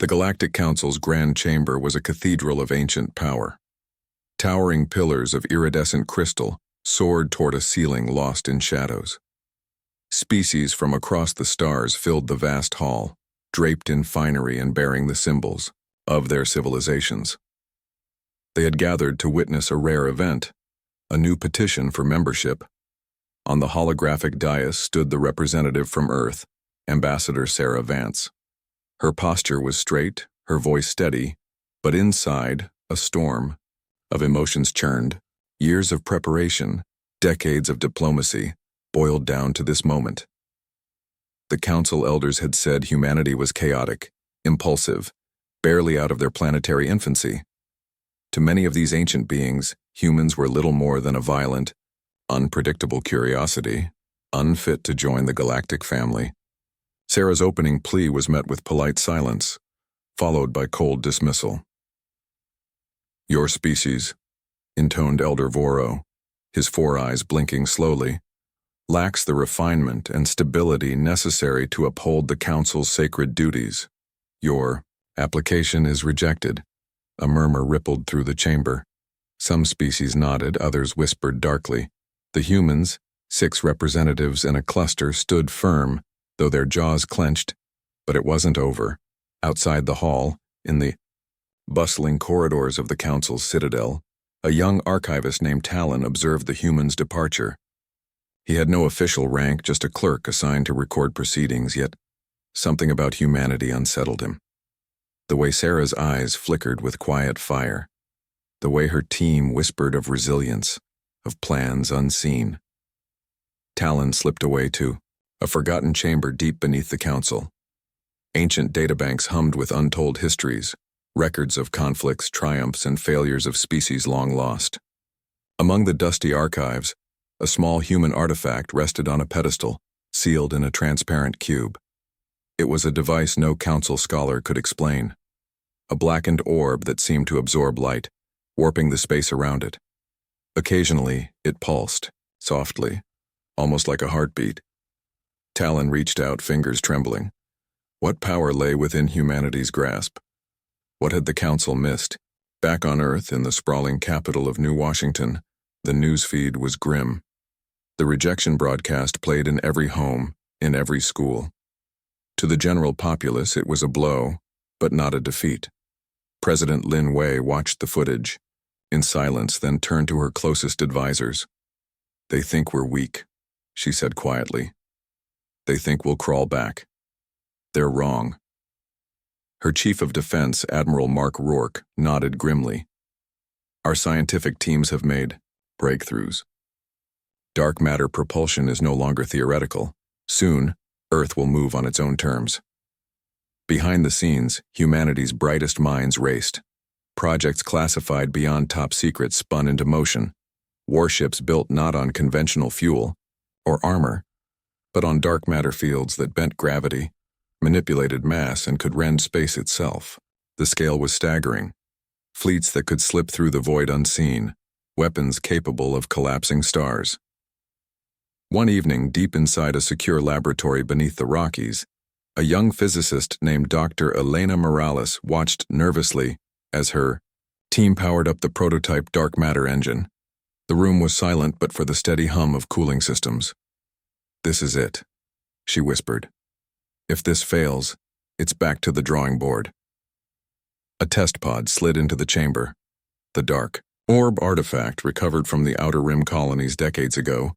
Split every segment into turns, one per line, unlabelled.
The Galactic Council's grand chamber was a cathedral of ancient power. Towering pillars of iridescent crystal soared toward a ceiling lost in shadows. Species from across the stars filled the vast hall, draped in finery and bearing the symbols of their civilizations. They had gathered to witness a rare event, a new petition for membership. On the holographic dais stood the representative from Earth, Ambassador Sarah Vance. Her posture was straight, her voice steady, but inside, a storm of emotions churned. Years of preparation, decades of diplomacy, boiled down to this moment. The council elders had said humanity was chaotic, impulsive, barely out of their planetary infancy. To many of these ancient beings, humans were little more than a violent, unpredictable curiosity, unfit to join the galactic family. Sarah's opening plea was met with polite silence, followed by cold dismissal. "Your species," intoned Elder Voro, his four eyes blinking slowly, "lacks the refinement and stability necessary to uphold the Council's sacred duties. Your application is rejected." A murmur rippled through the chamber. Some species nodded, others whispered darkly. The humans, 6 representatives in a cluster, stood firm, though their jaws clenched. But it wasn't over. Outside the hall, in the bustling corridors of the Council's citadel, a young archivist named Talon observed the humans' departure. He had no official rank, just a clerk assigned to record proceedings, yet something about humanity unsettled him. The way Sarah's eyes flickered with quiet fire, the way her team whispered of resilience, of plans unseen. Talon slipped away to a forgotten chamber deep beneath the Council. Ancient databanks hummed with untold histories, records of conflicts, triumphs, and failures of species long lost. Among the dusty archives, a small human artifact rested on a pedestal, sealed in a transparent cube. It was a device no Council scholar could explain. A blackened orb that seemed to absorb light, warping the space around it. Occasionally, it pulsed, softly, almost like a heartbeat. Talon reached out, fingers trembling. What power lay within humanity's grasp? What had the Council missed? Back on Earth, in the sprawling capital of New Washington, the newsfeed was grim. The rejection broadcast played in every home, in every school. To the general populace, it was a blow, but not a defeat. President Lin Wei watched the footage, in silence, then turned to her closest advisors. "They think we're weak," she said quietly. "They think we'll crawl back. They're wrong." Her chief of defense, Admiral Mark Rourke, nodded grimly. "Our scientific teams have made breakthroughs. Dark matter propulsion is no longer theoretical. Soon, Earth will move on its own terms." Behind the scenes, humanity's brightest minds raced. Projects classified beyond top secret spun into motion. Warships built not on conventional fuel or armor, but on dark matter fields that bent gravity, manipulated mass, and could rend space itself. The scale was staggering. Fleets that could slip through the void unseen, weapons capable of collapsing stars. One evening, deep inside a secure laboratory beneath the Rockies, a young physicist named Dr. Elena Morales watched nervously as her team powered up the prototype dark matter engine. The room was silent but for the steady hum of cooling systems. "This is it," she whispered. "If this fails, it's back to the drawing board." A test pod slid into the chamber. The dark orb artifact, recovered from the Outer Rim colonies decades ago,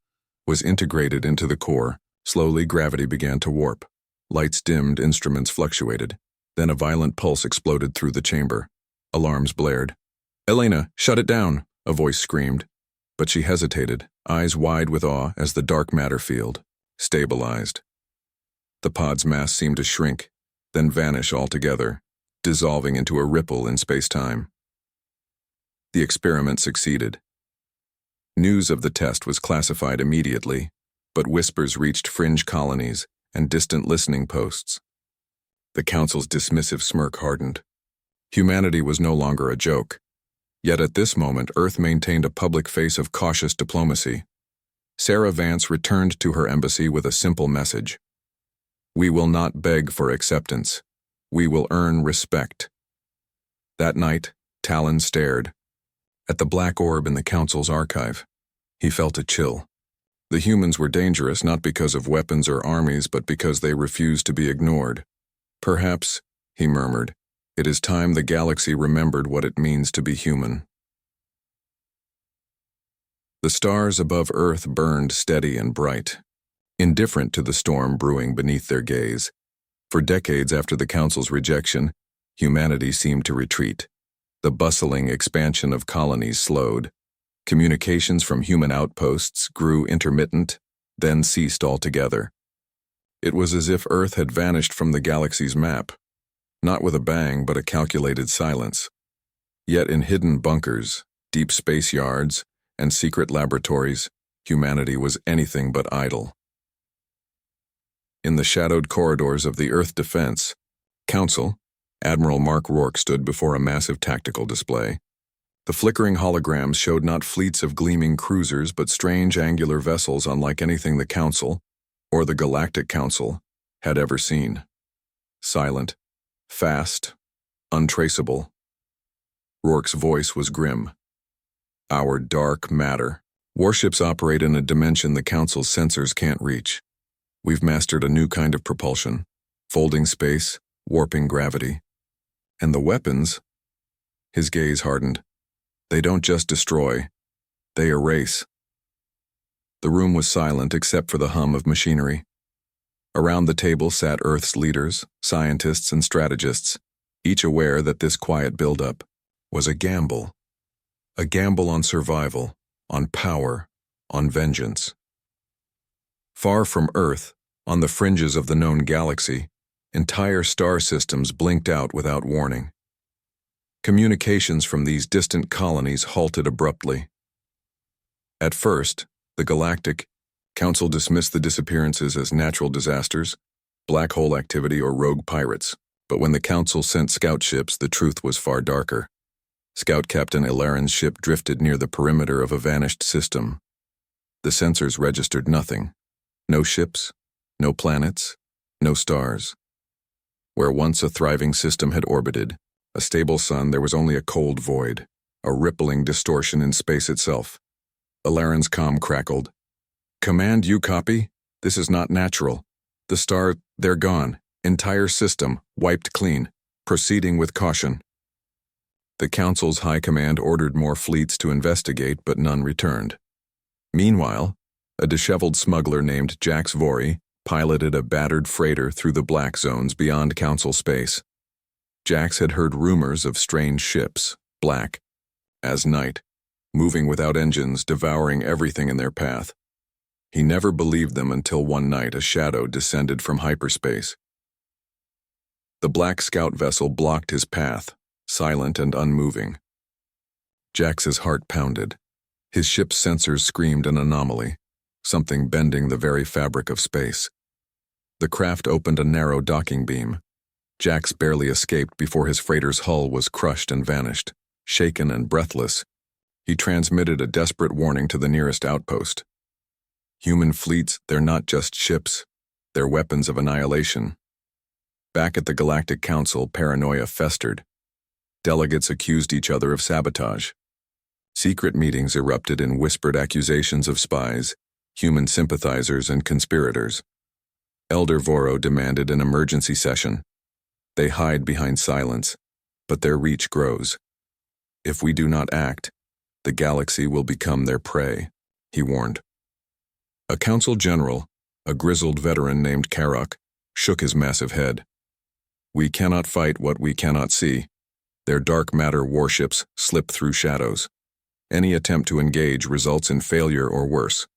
was integrated into the core. Slowly, gravity began to warp. Lights dimmed, instruments fluctuated. Then a violent pulse exploded through the chamber. Alarms blared. "Elena, shut it down," a voice screamed. But she hesitated, eyes wide with awe as the dark matter field stabilized. The pod's mass seemed to shrink, then vanish altogether, dissolving into a ripple in space-time. The experiment succeeded. News of the test was classified immediately, but whispers reached fringe colonies and distant listening posts. The Council's dismissive smirk hardened. Humanity was no longer a joke. Yet at this moment, Earth maintained a public face of cautious diplomacy. Sarah Vance returned to her embassy with a simple message. "We will not beg for acceptance. We will earn respect. That night, Talon stared at the black orb in the Council's archive. He felt a chill. The humans were dangerous not because of weapons or armies, but because they refused to be ignored. Perhaps, he murmured, it is time the galaxy remembered what it means to be human. The stars above Earth burned steady and bright, indifferent to the storm brewing beneath their gaze. For decades after the Council's rejection, humanity seemed to retreat. The bustling expansion of colonies slowed. Communications from human outposts grew intermittent, then ceased altogether. It was as if Earth had vanished from the galaxy's map, not with a bang but a calculated silence. Yet in hidden bunkers, deep space yards, and secret laboratories, humanity was anything but idle. In the shadowed corridors of the Earth Defense Council, Admiral Mark Rourke stood before a massive tactical display. The flickering holograms showed not fleets of gleaming cruisers but strange angular vessels unlike anything the Council, or the Galactic Council, had ever seen. Silent, fast, untraceable. Rourke's voice was grim. Our dark matter. Warships operate in a dimension the Council's sensors can't reach. We've mastered a new kind of propulsion, folding space, warping gravity. And the weapons? His gaze hardened. They don't just destroy, they erase. The room was silent except for the hum of machinery. Around the table sat Earth's leaders, scientists and strategists, each aware that this quiet buildup was a gamble. A gamble on survival, on power, on vengeance. Far from Earth, on the fringes of the known galaxy, entire star systems blinked out without warning. Communications from these distant colonies halted abruptly. At first, the Galactic Council dismissed the disappearances as natural disasters, black hole activity, or rogue pirates. But when the Council sent scout ships, the truth was far darker. Scout Captain Ilaren's ship drifted near the perimeter of a vanished system. The sensors registered nothing. No ships, no planets, no stars. Where once a thriving system had orbited, a stable sun, there was only a cold void, a rippling distortion in space itself. Ilaren's comm crackled. Command, you copy? This is not natural. The star, they're gone. Entire system, wiped clean. Proceeding with caution. The Council's high command ordered more fleets to investigate, but none returned. Meanwhile, a disheveled smuggler named Jax Vori piloted a battered freighter through the black zones beyond Council space. Jax had heard rumors of strange ships, black as night, moving without engines, devouring everything in their path. He never believed them until one night a shadow descended from hyperspace. The black scout vessel blocked his path, silent and unmoving. Jax's heart pounded. His ship's sensors screamed an anomaly, something bending the very fabric of space. The craft opened a narrow docking beam. Jax barely escaped before his freighter's hull was crushed and vanished. Shaken and breathless, he transmitted a desperate warning to the nearest outpost. Human fleets, they're not just ships, they're weapons of annihilation. Back at the Galactic Council, paranoia festered. Delegates accused each other of sabotage. Secret meetings erupted in whispered accusations of spies, human sympathizers, and conspirators. Elder Voro demanded an emergency session. They hide behind silence, but their reach grows. If we do not act, the galaxy will become their prey, he warned. A council general, a grizzled veteran named Karok, shook his massive head. We cannot fight what we cannot see. Their dark matter warships slip through shadows. Any attempt to engage results in failure or worse.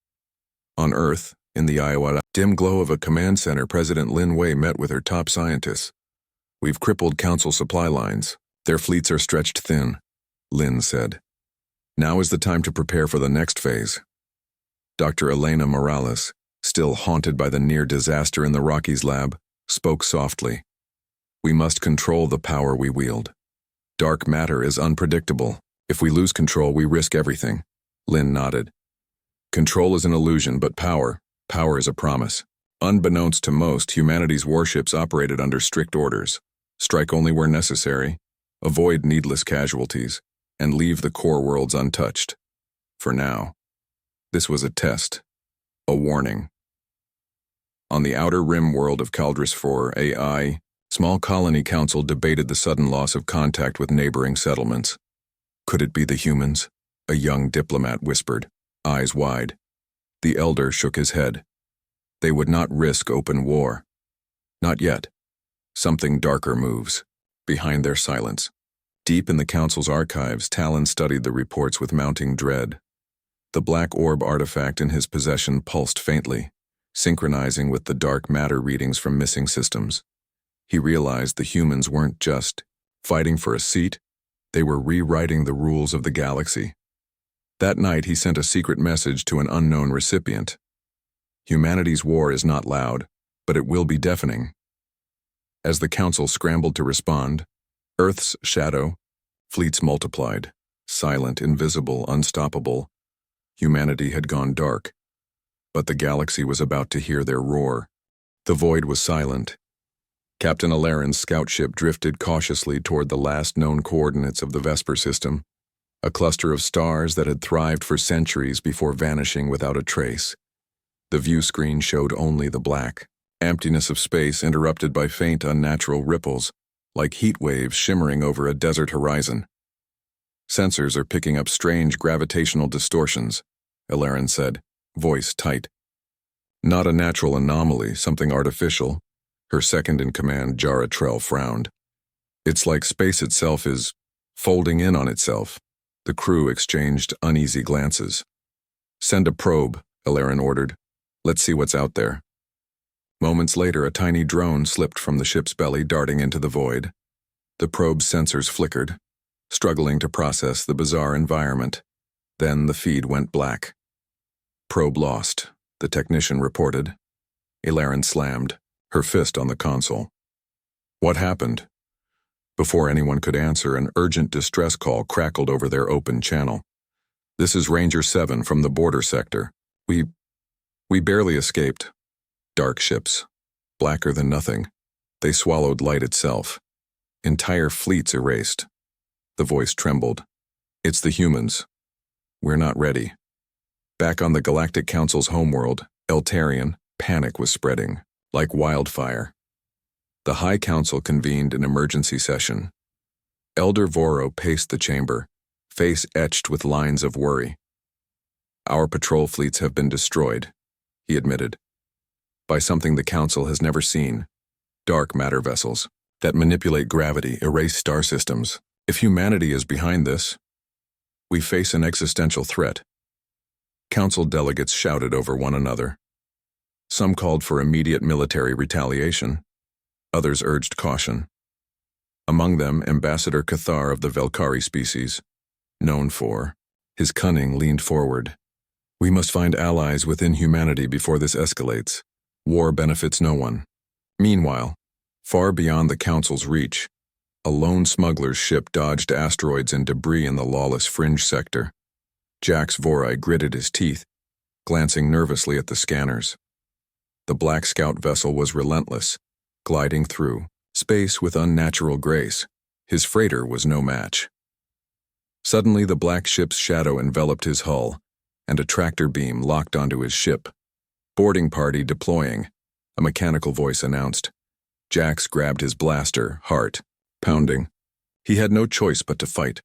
On Earth, in the Iowa dim glow of a command center, President Lin Wei met with her top scientists. We've crippled council supply lines. Their fleets are stretched thin, Lin said. Now is the time to prepare for the next phase. Dr. Elena Morales, still haunted by the near disaster in the Rockies lab, spoke softly. We must control the power we wield. Dark matter is unpredictable. If we lose control, we risk everything. Lin nodded. Control is an illusion, but power is a promise. Unbeknownst to most, humanity's warships operated under strict orders. Strike only where necessary, avoid needless casualties, and leave the core worlds untouched. For now. This was a test, a warning. On the outer rim world of Caldris 4 AI, small colony council debated the sudden loss of contact with neighboring settlements. Could it be the humans? A young diplomat whispered, eyes wide. The elder shook his head. They would not risk open war. Not yet. Something darker moves, behind their silence. Deep in the council's archives, Talon studied the reports with mounting dread. The black orb artifact in his possession pulsed faintly, synchronizing with the dark matter readings from missing systems. He realized the humans weren't just fighting for a seat, they were rewriting the rules of the galaxy. That night he sent a secret message to an unknown recipient. Humanity's war is not loud, but it will be deafening. As the council scrambled to respond, Earth's shadow, fleets multiplied, silent, invisible, unstoppable. Humanity had gone dark, but the galaxy was about to hear their roar. The void was silent. Captain Alarin's scout ship drifted cautiously toward the last known coordinates of the Vesper system, a cluster of stars that had thrived for centuries before vanishing without a trace. The view screen showed only the black emptiness of space interrupted by faint, unnatural ripples, like heat waves shimmering over a desert horizon. Sensors are picking up strange gravitational distortions, Alarin said, voice tight. Not a natural anomaly, something artificial. Her second-in-command, Jara Trell, frowned. It's like space itself is folding in on itself. The crew exchanged uneasy glances. Send a probe, Alarin ordered. Let's see what's out there. Moments later, a tiny drone slipped from the ship's belly, darting into the void. The probe's sensors flickered, struggling to process the bizarre environment. Then the feed went black. Probe lost, the technician reported. Alarin slammed, her fist on the console. What happened? Before anyone could answer, an urgent distress call crackled over their open channel. This is Ranger 7 from the border sector. We barely escaped. Dark ships, blacker than nothing. They swallowed light itself. Entire fleets erased. The voice trembled. It's the humans. We're not ready. Back on the Galactic Council's homeworld, Eltarian, panic was spreading, like wildfire. The High Council convened an emergency session. Elder Voro paced the chamber, face etched with lines of worry. Our patrol fleets have been destroyed, he admitted, by something the Council has never seen. Dark matter vessels that manipulate gravity, erase star systems. If humanity is behind this, we face an existential threat. Council delegates shouted over one another. Some called for immediate military retaliation. Others urged caution. Among them, Ambassador Cathar of the Velkari species, known for his cunning, leaned forward. We must find allies within humanity before this escalates. War benefits no one. Meanwhile, far beyond the Council's reach, a lone smuggler's ship dodged asteroids and debris in the lawless fringe sector. Jax Vorai gritted his teeth, glancing nervously at the scanners. The Black Scout vessel was relentless, gliding through space with unnatural grace. His freighter was no match. Suddenly, the black ship's shadow enveloped his hull, and a tractor beam locked onto his ship. Boarding party deploying, a mechanical voice announced. Jax grabbed his blaster, heart pounding. He had no choice but to fight.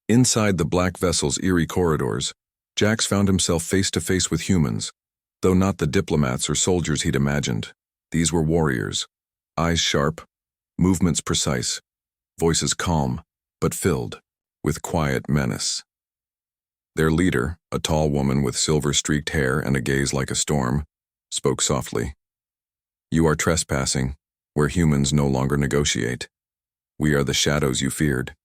Inside the black vessel's eerie corridors, Jax found himself face to face with humans, though not the diplomats or soldiers he'd imagined. These were warriors, eyes sharp, movements precise, voices calm, but filled with quiet menace. Their leader, a tall woman with silver-streaked hair and a gaze like a storm, spoke softly. You are trespassing, where humans no longer negotiate. We are the shadows you feared.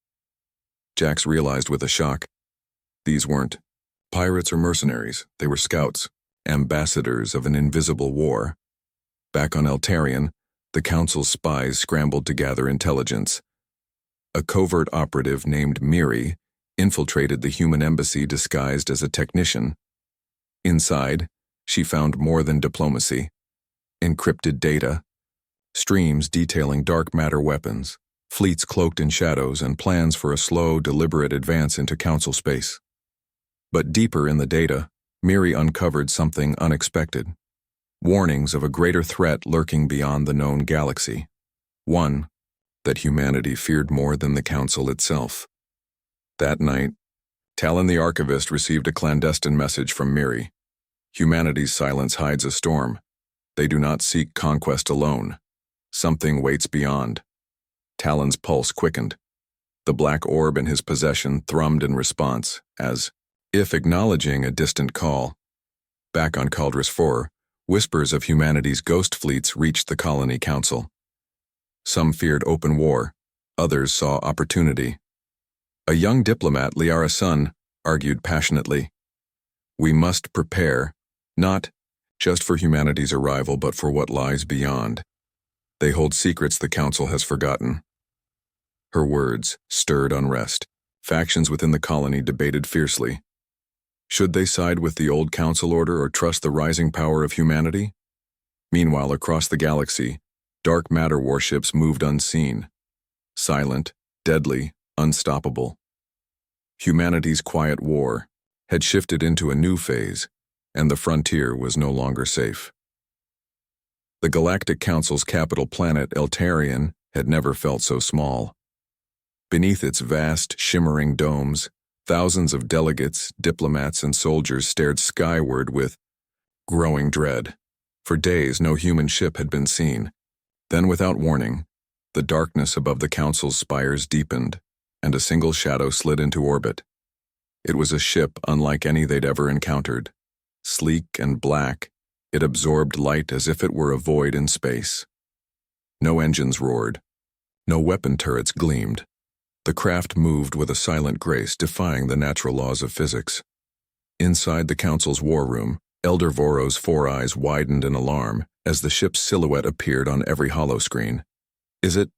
Jax realized with a shock. These weren't pirates or mercenaries, they were scouts, ambassadors of an invisible war. Back on Eltarian, the Council's spies scrambled to gather intelligence. A covert operative named Miri infiltrated the human embassy disguised as a technician. Inside, she found more than diplomacy. Encrypted data, streams detailing dark matter weapons, fleets cloaked in shadows, and plans for a slow, deliberate advance into Council space. But deeper in the data, Miri uncovered something unexpected. Warnings of a greater threat lurking beyond the known galaxy. One that humanity feared more than the Council itself. That night, Talon the Archivist received a clandestine message from Miri. Humanity's silence hides a storm. They do not seek conquest alone. Something waits beyond. Talon's pulse quickened. The black orb in his possession thrummed in response, as if acknowledging a distant call. Back on Caldrus IV, whispers of humanity's ghost fleets reached the Colony Council. Some feared open war, others saw opportunity. A young diplomat, Liara Sun, argued passionately, "We must prepare, not just for humanity's arrival, but for what lies beyond. They hold secrets the Council has forgotten." Her words stirred unrest. Factions within the colony debated fiercely. Should they side with the old Council order or trust the rising power of humanity? Meanwhile, across the galaxy, dark matter warships moved unseen. Silent, deadly, unstoppable. Humanity's quiet war had shifted into a new phase, and the frontier was no longer safe. The Galactic Council's capital planet, Eltarian, had never felt so small. Beneath its vast, shimmering domes, thousands of delegates, diplomats, and soldiers stared skyward with growing dread. For days, no human ship had been seen. Then, without warning, the darkness above the Council's spires deepened, and a single shadow slid into orbit. It was a ship unlike any they'd ever encountered. Sleek and black, it absorbed light as if it were a void in space. No engines roared. No weapon turrets gleamed. The craft moved with a silent grace, defying the natural laws of physics. Inside the Council's war room, Elder Voro's four eyes widened in alarm as the ship's silhouette appeared on every holoscreen. "Is it?"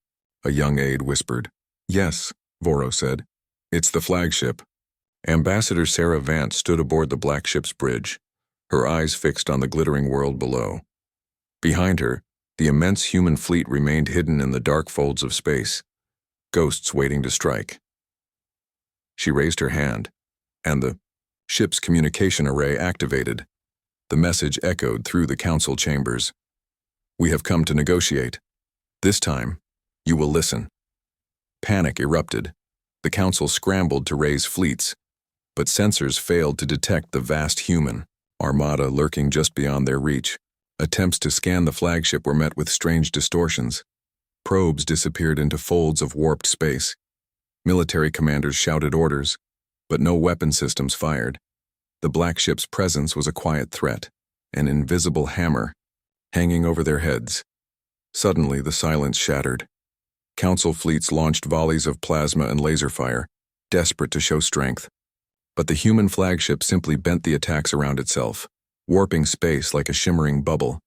a young aide whispered. "Yes," Voro said. "It's the flagship." Ambassador Sarah Vance stood aboard the black ship's bridge, her eyes fixed on the glittering world below. Behind her, the immense human fleet remained hidden in the dark folds of space, ghosts waiting to strike. She raised her hand, and the ship's communication array activated. The message echoed through the Council chambers. "We have come to negotiate. This time, you will listen." Panic erupted. The Council scrambled to raise fleets, but sensors failed to detect the vast human armada lurking just beyond their reach. Attempts to scan the flagship were met with strange distortions. Probes disappeared into folds of warped space. Military commanders shouted orders, but no weapon systems fired. The black ship's presence was a quiet threat, an invisible hammer, hanging over their heads. Suddenly, the silence shattered. Council fleets launched volleys of plasma and laser fire, desperate to show strength. But the human flagship simply bent the attacks around itself, warping space like a shimmering bubble.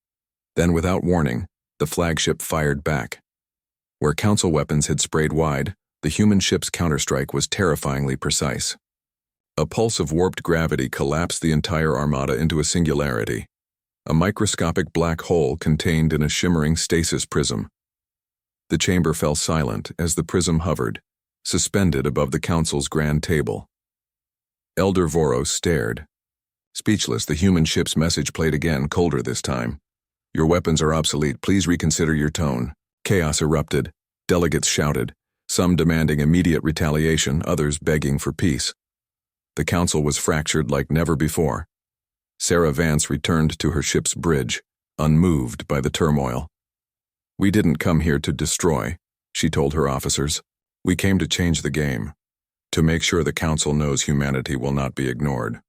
Then, without warning, the flagship fired back. Where Council weapons had sprayed wide, the human ship's counterstrike was terrifyingly precise. A pulse of warped gravity collapsed the entire armada into a singularity, a microscopic black hole contained in a shimmering stasis prism. The chamber fell silent as the prism hovered, suspended above the Council's grand table. Elder Voro stared. Speechless, the human ship's message played again, colder this time. "Your weapons are obsolete. Please reconsider your tone." Chaos erupted. Delegates shouted, some demanding immediate retaliation, others begging for peace. The Council was fractured like never before. Sarah Vance returned to her ship's bridge, unmoved by the turmoil. "We didn't come here to destroy," she told her officers. "We came to change the game, to make sure the Council knows humanity will not be ignored."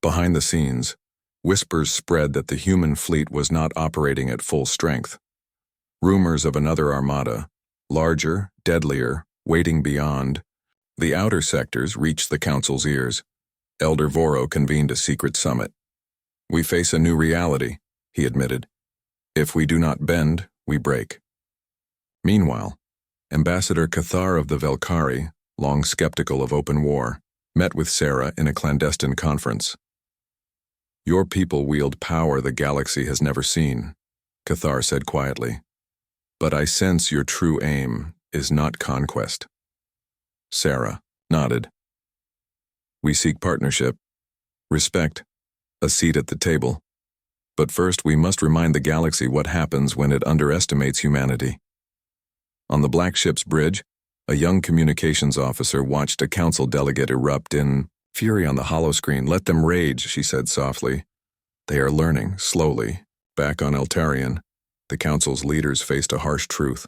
Behind the scenes, whispers spread that the human fleet was not operating at full strength. Rumors of another armada, larger, deadlier, waiting beyond the outer sectors, reached the Council's ears. Elder Voro convened a secret summit. "We face a new reality," he admitted. "If we do not bend, we break." Meanwhile, Ambassador Cathar of the Velkari, long skeptical of open war, met with Sarah in a clandestine conference. "Your people wield power the galaxy has never seen," Cathar said quietly. But I sense your true aim is not conquest. Sarah nodded. We seek partnership, respect, a seat at the table. But first we must remind the galaxy what happens when it underestimates humanity. On the Black Ship's bridge, a young communications officer watched a council delegate erupt in fury on the holoscreen. Let them rage, she said softly. They are learning, slowly. Back on Eltarian, the council's leaders faced a harsh truth.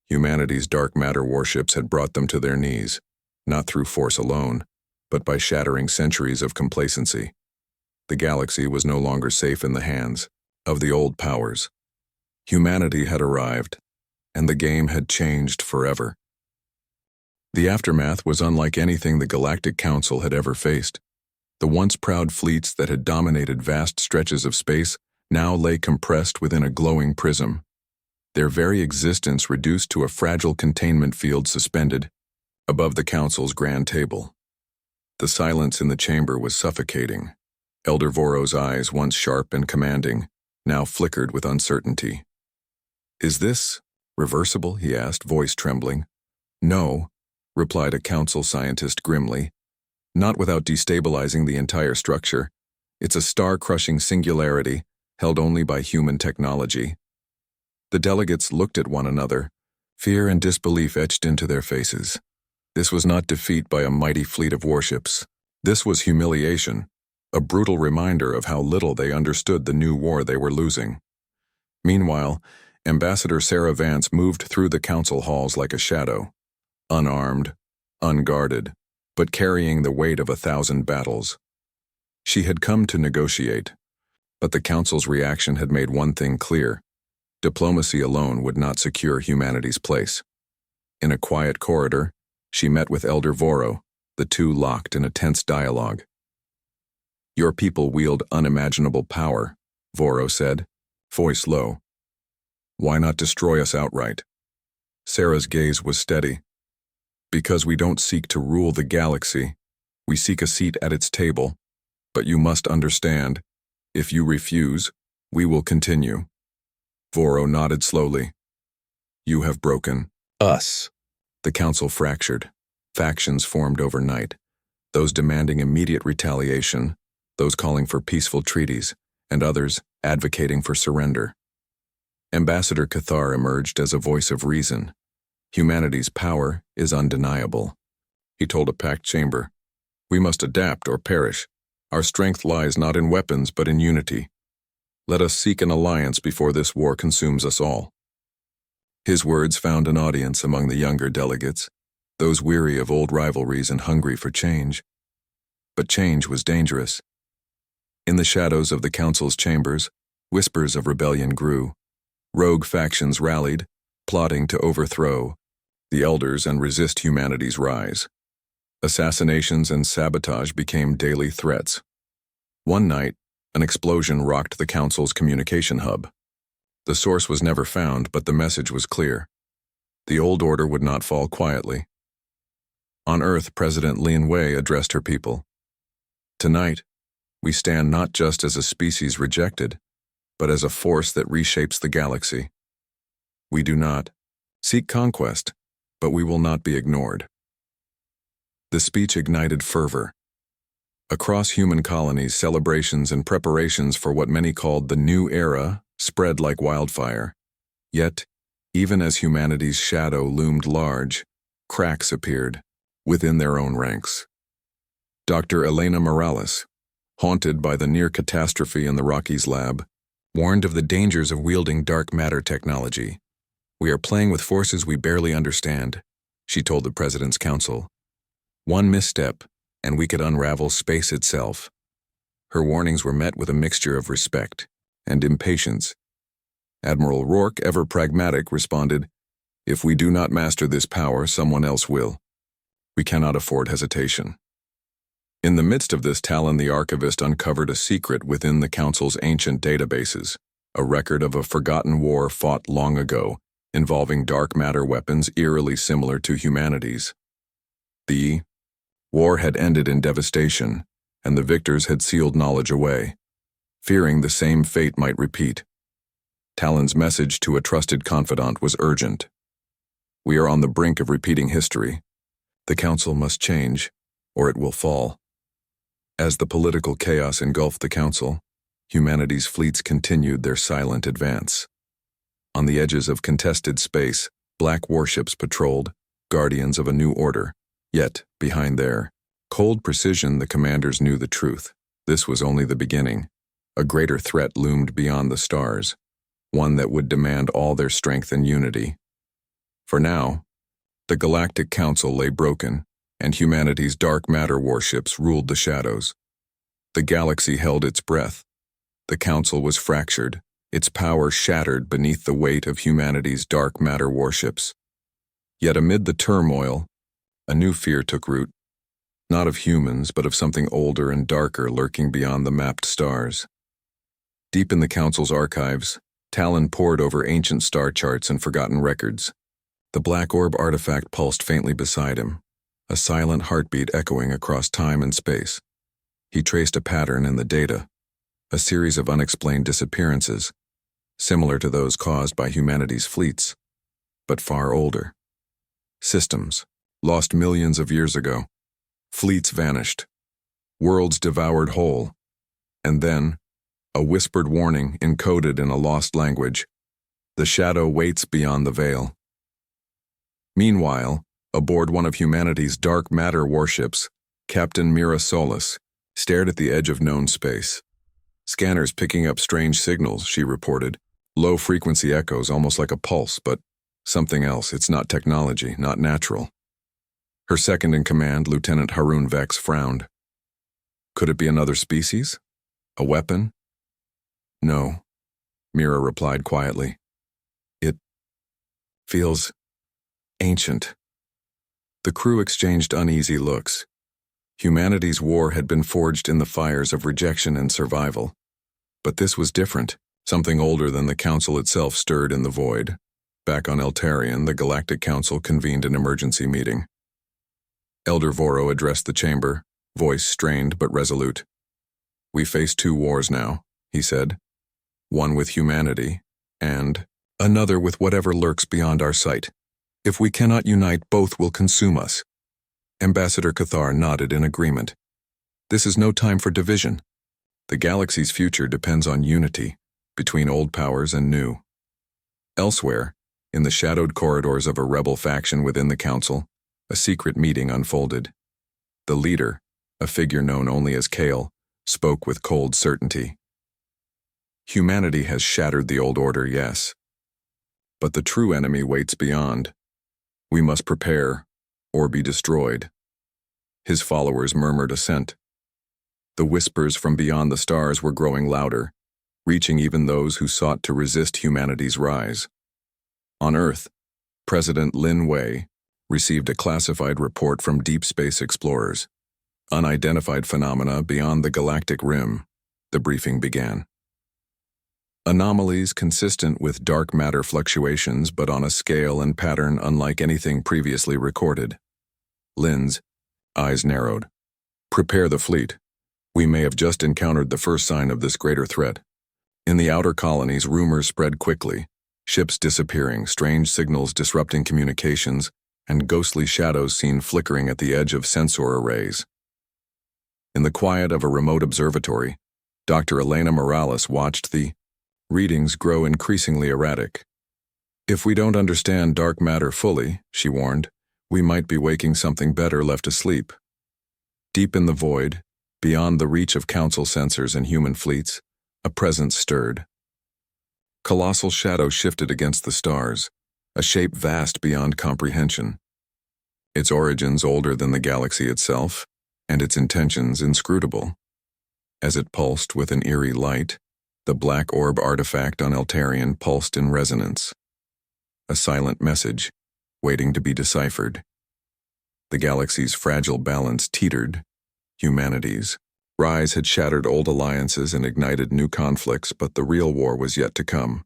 Humanity's dark matter warships had brought them to their knees, not through force alone, but by shattering centuries of complacency. The galaxy was no longer safe in the hands of the old powers. Humanity had arrived, and the game had changed forever. The aftermath was unlike anything the Galactic Council had ever faced. The once proud fleets that had dominated vast stretches of space now lay compressed within a glowing prism, their very existence reduced to a fragile containment field suspended above the Council's grand table. The silence in the chamber was suffocating. Elder Voro's eyes, once sharp and commanding, now flickered with uncertainty. Is this reversible? He asked, voice trembling. No, replied a council scientist grimly. Not without destabilizing the entire structure. It's a star-crushing singularity, held only by human technology. The delegates looked at one another, fear and disbelief etched into their faces. This was not defeat by a mighty fleet of warships. This was humiliation, a brutal reminder of how little they understood the new war they were losing. Meanwhile, Ambassador Sarah Vance moved through the council halls like a shadow, unarmed, unguarded, but carrying the weight of 1,000 battles. She had come to negotiate, but the council's reaction had made one thing clear. Diplomacy alone would not secure humanity's place. In a quiet corridor, she met with Elder Voro, the two locked in a tense dialogue. Your people wield unimaginable power, Voro said, voice low. Why not destroy us outright? Sarah's gaze was steady. Because we don't seek to rule the galaxy, we seek a seat at its table. But you must understand, if you refuse, we will continue. Voro nodded slowly. You have broken us. The council fractured. Factions formed overnight, those demanding immediate retaliation, those calling for peaceful treaties, and others advocating for surrender. Ambassador Cathar emerged as a voice of reason. Humanity's power is undeniable. He told a packed chamber, we must adapt or perish. Our strength lies not in weapons but in unity. Let us seek an alliance before this war consumes us all. His words found an audience among the younger delegates, those weary of old rivalries and hungry for change. But change was dangerous. In the shadows of the council's chambers, whispers of rebellion grew. Rogue factions rallied, plotting to overthrow the elders and resist humanity's rise. Assassinations and sabotage became daily threats. One night, an explosion rocked the council's communication hub. The source was never found, but the message was clear. The old order would not fall quietly. On Earth, President Lin Wei addressed her people. Tonight, we stand not just as a species rejected, but as a force that reshapes the galaxy. We do not seek conquest, but we will not be ignored. The speech ignited fervor. Across human colonies, celebrations and preparations for what many called the New Era spread like wildfire. Yet, even as humanity's shadow loomed large, cracks appeared within their own ranks. Dr. Elena Morales, haunted by the near catastrophe in the Rockies lab, warned of the dangers of wielding dark matter technology. We are playing with forces we barely understand, she told the President's Council. One misstep, and we could unravel space itself. Her warnings were met with a mixture of respect and impatience. Admiral Rourke, ever pragmatic, responded, if we do not master this power, someone else will. We cannot afford hesitation. In the midst of this, Talon the Archivist uncovered a secret within the Council's ancient databases, a record of a forgotten war fought long ago, involving dark matter weapons eerily similar to humanity's. The war had ended in devastation, and the victors had sealed knowledge away, fearing the same fate might repeat. Talon's message to a trusted confidant was urgent. We are on the brink of repeating history. The Council must change, or it will fall. As the political chaos engulfed the Council, humanity's fleets continued their silent advance. On the edges of contested space, black warships patrolled, guardians of a new order. Yet, behind their cold precision, the commanders knew the truth. This was only the beginning. A greater threat loomed beyond the stars, one that would demand all their strength and unity. For now, the Galactic Council lay broken, and humanity's dark matter warships ruled the shadows. The galaxy held its breath. The Council was fractured, its power shattered beneath the weight of humanity's dark matter warships. Yet amid the turmoil, a new fear took root, not of humans, but of something older and darker lurking beyond the mapped stars. Deep in the Council's archives, Talon pored over ancient star charts and forgotten records. The black orb artifact pulsed faintly beside him, a silent heartbeat echoing across time and space. He traced a pattern in the data, a series of unexplained disappearances, similar to those caused by humanity's fleets, but far older. Systems, lost millions of years ago. Fleets vanished. Worlds devoured whole. And then, a whispered warning encoded in a lost language. The shadow waits beyond the veil. Meanwhile, aboard one of humanity's dark matter warships, Captain Mira Solis stared at the edge of known space. Scanners picking up strange signals, she reported. Low-frequency echoes, almost like a pulse, but something else. It's not technology, not natural. Her second-in-command, Lieutenant Harun Vex, frowned. Could it be another species? A weapon? No, Mira replied quietly. It feels ancient. The crew exchanged uneasy looks. Humanity's war had been forged in the fires of rejection and survival. But this was different. Something older than the Council itself stirred in the void. Back on Eltarion, the Galactic Council convened an emergency meeting. Elder Voro addressed the chamber, voice strained but resolute. We face two wars now, he said. One with humanity, and another with whatever lurks beyond our sight. If we cannot unite, both will consume us. Ambassador Cathar nodded in agreement. This is no time for division. The galaxy's future depends on unity, between old powers and new. Elsewhere, in the shadowed corridors of a rebel faction within the Council, a secret meeting unfolded. The leader, a figure known only as Kale, spoke with cold certainty. Humanity has shattered the old order, yes. But the true enemy waits beyond. We must prepare, or be destroyed. His followers murmured assent. The whispers from beyond the stars were growing louder, reaching even those who sought to resist humanity's rise. On Earth, President Lin Wei received a classified report from deep space explorers. Unidentified phenomena beyond the galactic rim, the briefing began. Anomalies consistent with dark matter fluctuations, but on a scale and pattern unlike anything previously recorded. Lin's eyes narrowed. Prepare the fleet. We may have just encountered the first sign of this greater threat. In the outer colonies, rumors spread quickly. Ships disappearing, strange signals disrupting communications, and ghostly shadows seen flickering at the edge of sensor arrays. In the quiet of a remote observatory, Dr. Elena Morales watched the readings grow increasingly erratic. If we don't understand dark matter fully, she warned, we might be waking something better left asleep. Deep in the void, beyond the reach of Council sensors and human fleets, a presence stirred. Colossal shadow shifted against the stars, a shape vast beyond comprehension. Its origins older than the galaxy itself, and its intentions inscrutable. As it pulsed with an eerie light, the black orb artifact on Eltarion pulsed in resonance. A silent message, waiting to be deciphered. The galaxy's fragile balance teetered. Humanity's rise had shattered old alliances and ignited new conflicts, but the real war was yet to come.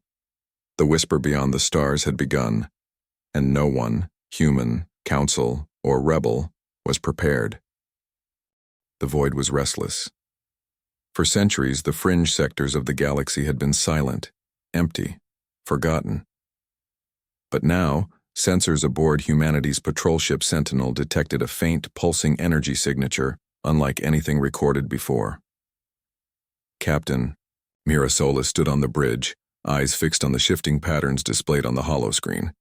The whisper beyond the stars had begun, and no one, human, council, or rebel, was prepared. The void was restless. For centuries, the fringe sectors of the galaxy had been silent, empty, forgotten. But now, sensors aboard humanity's patrol ship Sentinel detected a faint, pulsing energy signature, unlike anything recorded before. Captain, Mira Solis stood on the bridge, eyes fixed on the shifting patterns displayed on the holoscreen.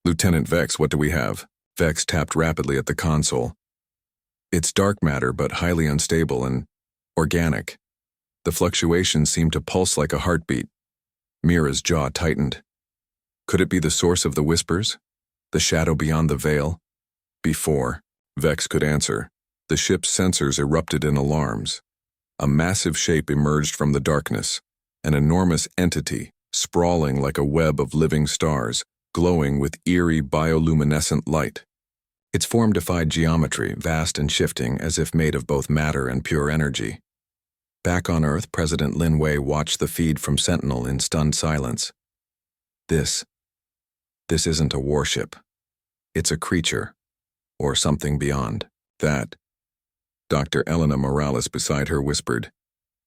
Lieutenant Vex, what do we have? Vex tapped rapidly at the console. It's dark matter, but highly unstable and organic. The fluctuations seemed to pulse like a heartbeat. Mira's jaw tightened. Could it be the source of the whispers? The shadow beyond the veil? Before Vex could answer, the ship's sensors erupted in alarms. A massive shape emerged from the darkness, an enormous entity, sprawling like a web of living stars, glowing with eerie bioluminescent light. Its form defied geometry, vast and shifting, as if made of both matter and pure energy. Back on Earth, President Lin Wei watched the feed from Sentinel in stunned silence. This isn't a warship. It's a creature, or something beyond that. Dr. Elena Morales beside her whispered,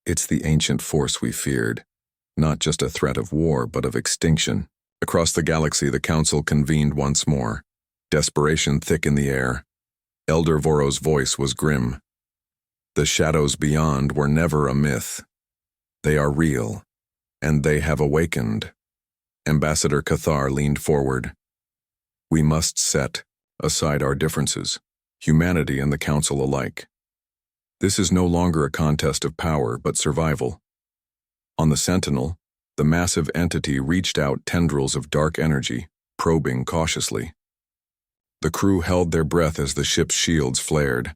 "It's the ancient force we feared, not just a threat of war, but of extinction." Across the galaxy, the Council convened once more, desperation thick in the air. Elder Voro's voice was grim. The shadows beyond were never a myth. They are real, and they have awakened. Ambassador Cathar leaned forward. We must set aside our differences, humanity and the Council alike. This is no longer a contest of power, but survival. On the Sentinel, the massive entity reached out tendrils of dark energy, probing cautiously. The crew held their breath as the ship's shields flared.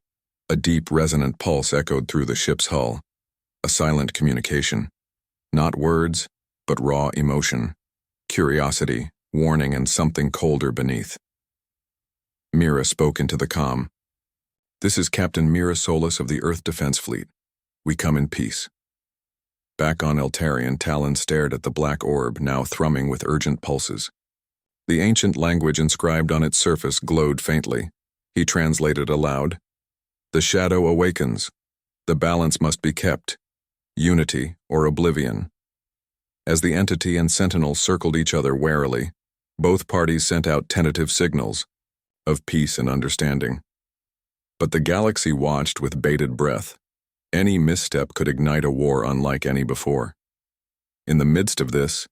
A deep, resonant pulse echoed through the ship's hull. A silent communication. Not words, but raw emotion. Curiosity, warning, and something colder beneath. Mira spoke into the comm. This is Captain Mira Solis of the Earth Defense Fleet. We come in peace. Back on Eltarian, Talon stared at the black orb, now thrumming with urgent pulses. The ancient language inscribed on its surface glowed faintly. He translated aloud. The shadow awakens. The balance must be kept. Unity or oblivion. As the entity and Sentinel circled each other warily, both parties sent out tentative signals of peace and understanding. But the galaxy watched with bated breath. Any misstep could ignite a war unlike any before. In the midst of this,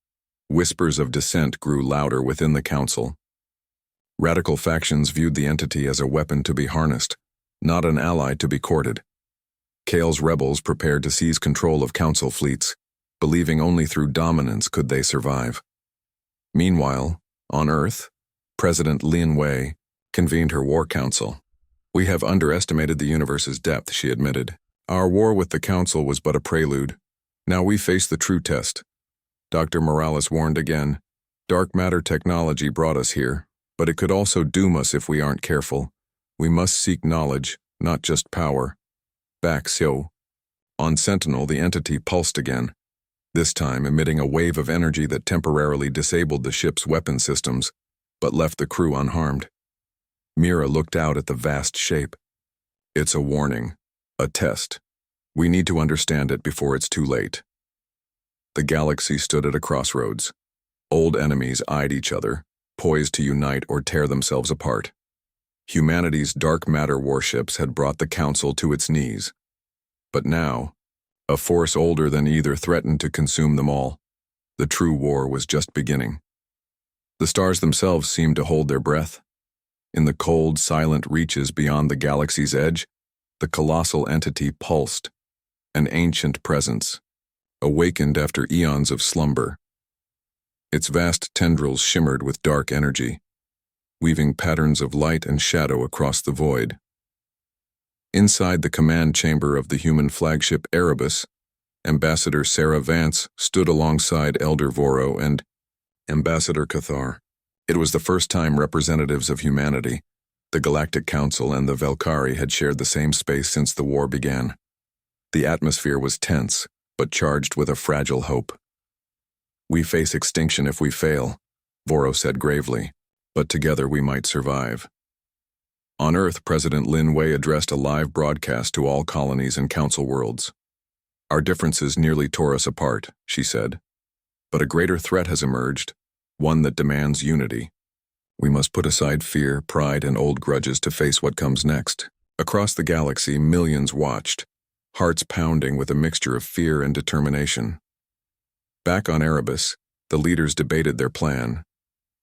whispers of dissent grew louder within the Council. Radical factions viewed the entity as a weapon to be harnessed, not an ally to be courted. Kale's rebels prepared to seize control of Council fleets, believing only through dominance could they survive. Meanwhile, on Earth, President Lin Wei convened her war council. We have underestimated the universe's depth, she admitted. Our war with the Council was but a prelude. Now we face the true test. Dr. Morales warned again. Dark matter technology brought us here, but it could also doom us if we aren't careful. We must seek knowledge, not just power. Back so. On Sentinel, the entity pulsed again, this time emitting a wave of energy that temporarily disabled the ship's weapon systems, but left the crew unharmed. Mira looked out at the vast shape. It's a warning, a test. We need to understand it before it's too late. The galaxy stood at a crossroads. Old enemies eyed each other, poised to unite or tear themselves apart. Humanity's dark matter warships had brought the Council to its knees. But now, a force older than either threatened to consume them all. The true war was just beginning. The stars themselves seemed to hold their breath. In the cold, silent reaches beyond the galaxy's edge, the colossal entity pulsed, an ancient presence, awakened after eons of slumber. Its vast tendrils shimmered with dark energy, weaving patterns of light and shadow across the void. Inside the command chamber of the human flagship Erebus, Ambassador Sarah Vance stood alongside Elder Voro and Ambassador Cathar. It was the first time representatives of humanity, the Galactic Council and the Velkari had shared the same space since the war began. The atmosphere was tense, but charged with a fragile hope. We face extinction if we fail, Voro said gravely, but together we might survive. On Earth, President Lin Wei addressed a live broadcast to all colonies and Council worlds. Our differences nearly tore us apart, she said. But a greater threat has emerged, one that demands unity. We must put aside fear, pride, and old grudges to face what comes next. Across the galaxy, millions watched, hearts pounding with a mixture of fear and determination. Back on Erebus, the leaders debated their plan.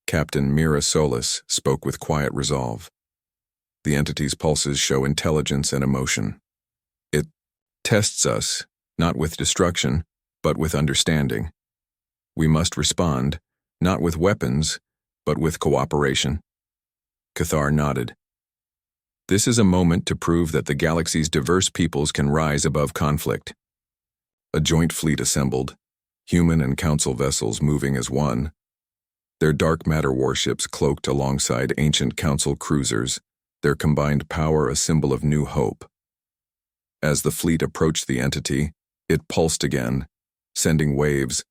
Captain Mira Solis spoke with quiet resolve. The entity's pulses show intelligence and emotion. It tests us, not with destruction, but with understanding. We must respond, not with weapons, but with cooperation. Cathar nodded. This is a moment to prove that the galaxy's diverse peoples can rise above conflict. A joint fleet assembled, human and council vessels moving as one. Their dark matter warships cloaked alongside ancient council cruisers, their combined power a symbol of new hope. As the fleet approached the entity, it pulsed again, sending waves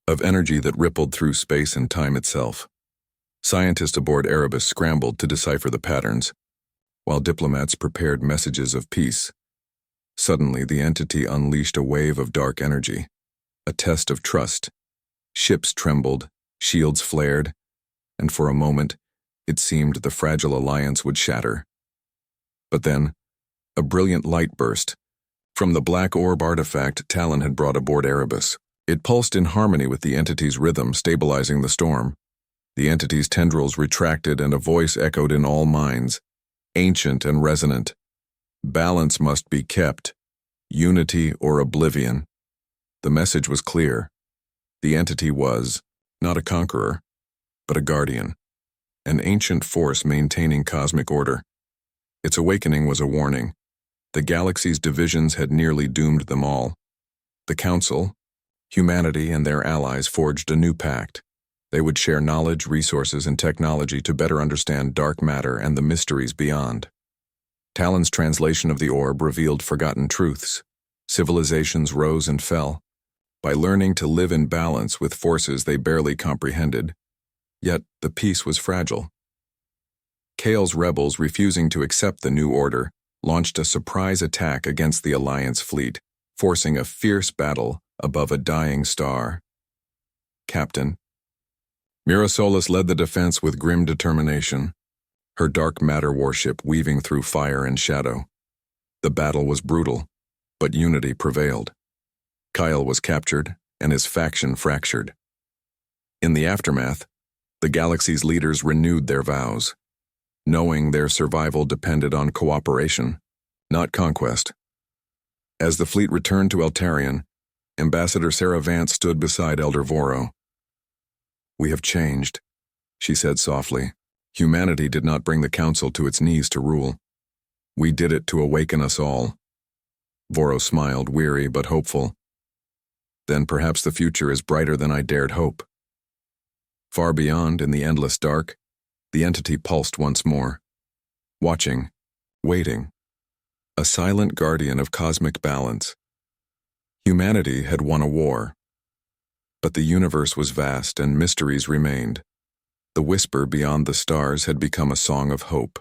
of energy that rippled through space and time itself. Scientists aboard Erebus scrambled to decipher the patterns, while diplomats prepared messages of peace. Suddenly, the entity unleashed a wave of dark energy, a test of trust. Ships trembled, shields flared, and for a moment, it seemed the fragile alliance would shatter. But then, a brilliant light burst. From the black orb artifact Talon had brought aboard Erebus. It pulsed in harmony with the entity's rhythm, stabilizing the storm. The entity's tendrils retracted and a voice echoed in all minds, ancient and resonant. Balance must be kept, unity or oblivion. The message was clear. The entity was not a conqueror, but a guardian, an ancient force maintaining cosmic order. Its awakening was a warning. The galaxy's divisions had nearly doomed them all. The Council, humanity, and their allies forged a new pact. They would share knowledge, resources, and technology to better understand dark matter and the mysteries beyond. Talon's translation of the orb revealed forgotten truths. Civilizations rose and fell, by learning to live in balance with forces they barely comprehended. Yet the peace was fragile. Kale's rebels, refusing to accept the new order, launched a surprise attack against the Alliance fleet, forcing a fierce battle above a dying star. Captain Mira Solis led the defense with grim determination, her dark matter warship weaving through fire and shadow. The battle was brutal, but unity prevailed. Kyle was captured, and his faction fractured. In the aftermath, the galaxy's leaders renewed their vows, knowing their survival depended on cooperation, not conquest. As the fleet returned to Eltarion, Ambassador Sarah Vance stood beside Elder Voro. "We have changed," she said softly. "Humanity did not bring the Council to its knees to rule. We did it to awaken us all." Voro smiled, weary but hopeful. "Then perhaps the future is brighter than I dared hope." Far beyond, in the endless dark, the entity pulsed once more, watching, waiting, a silent guardian of cosmic balance. Humanity had won a war, but the universe was vast and mysteries remained. The whisper beyond the stars had become a song of hope.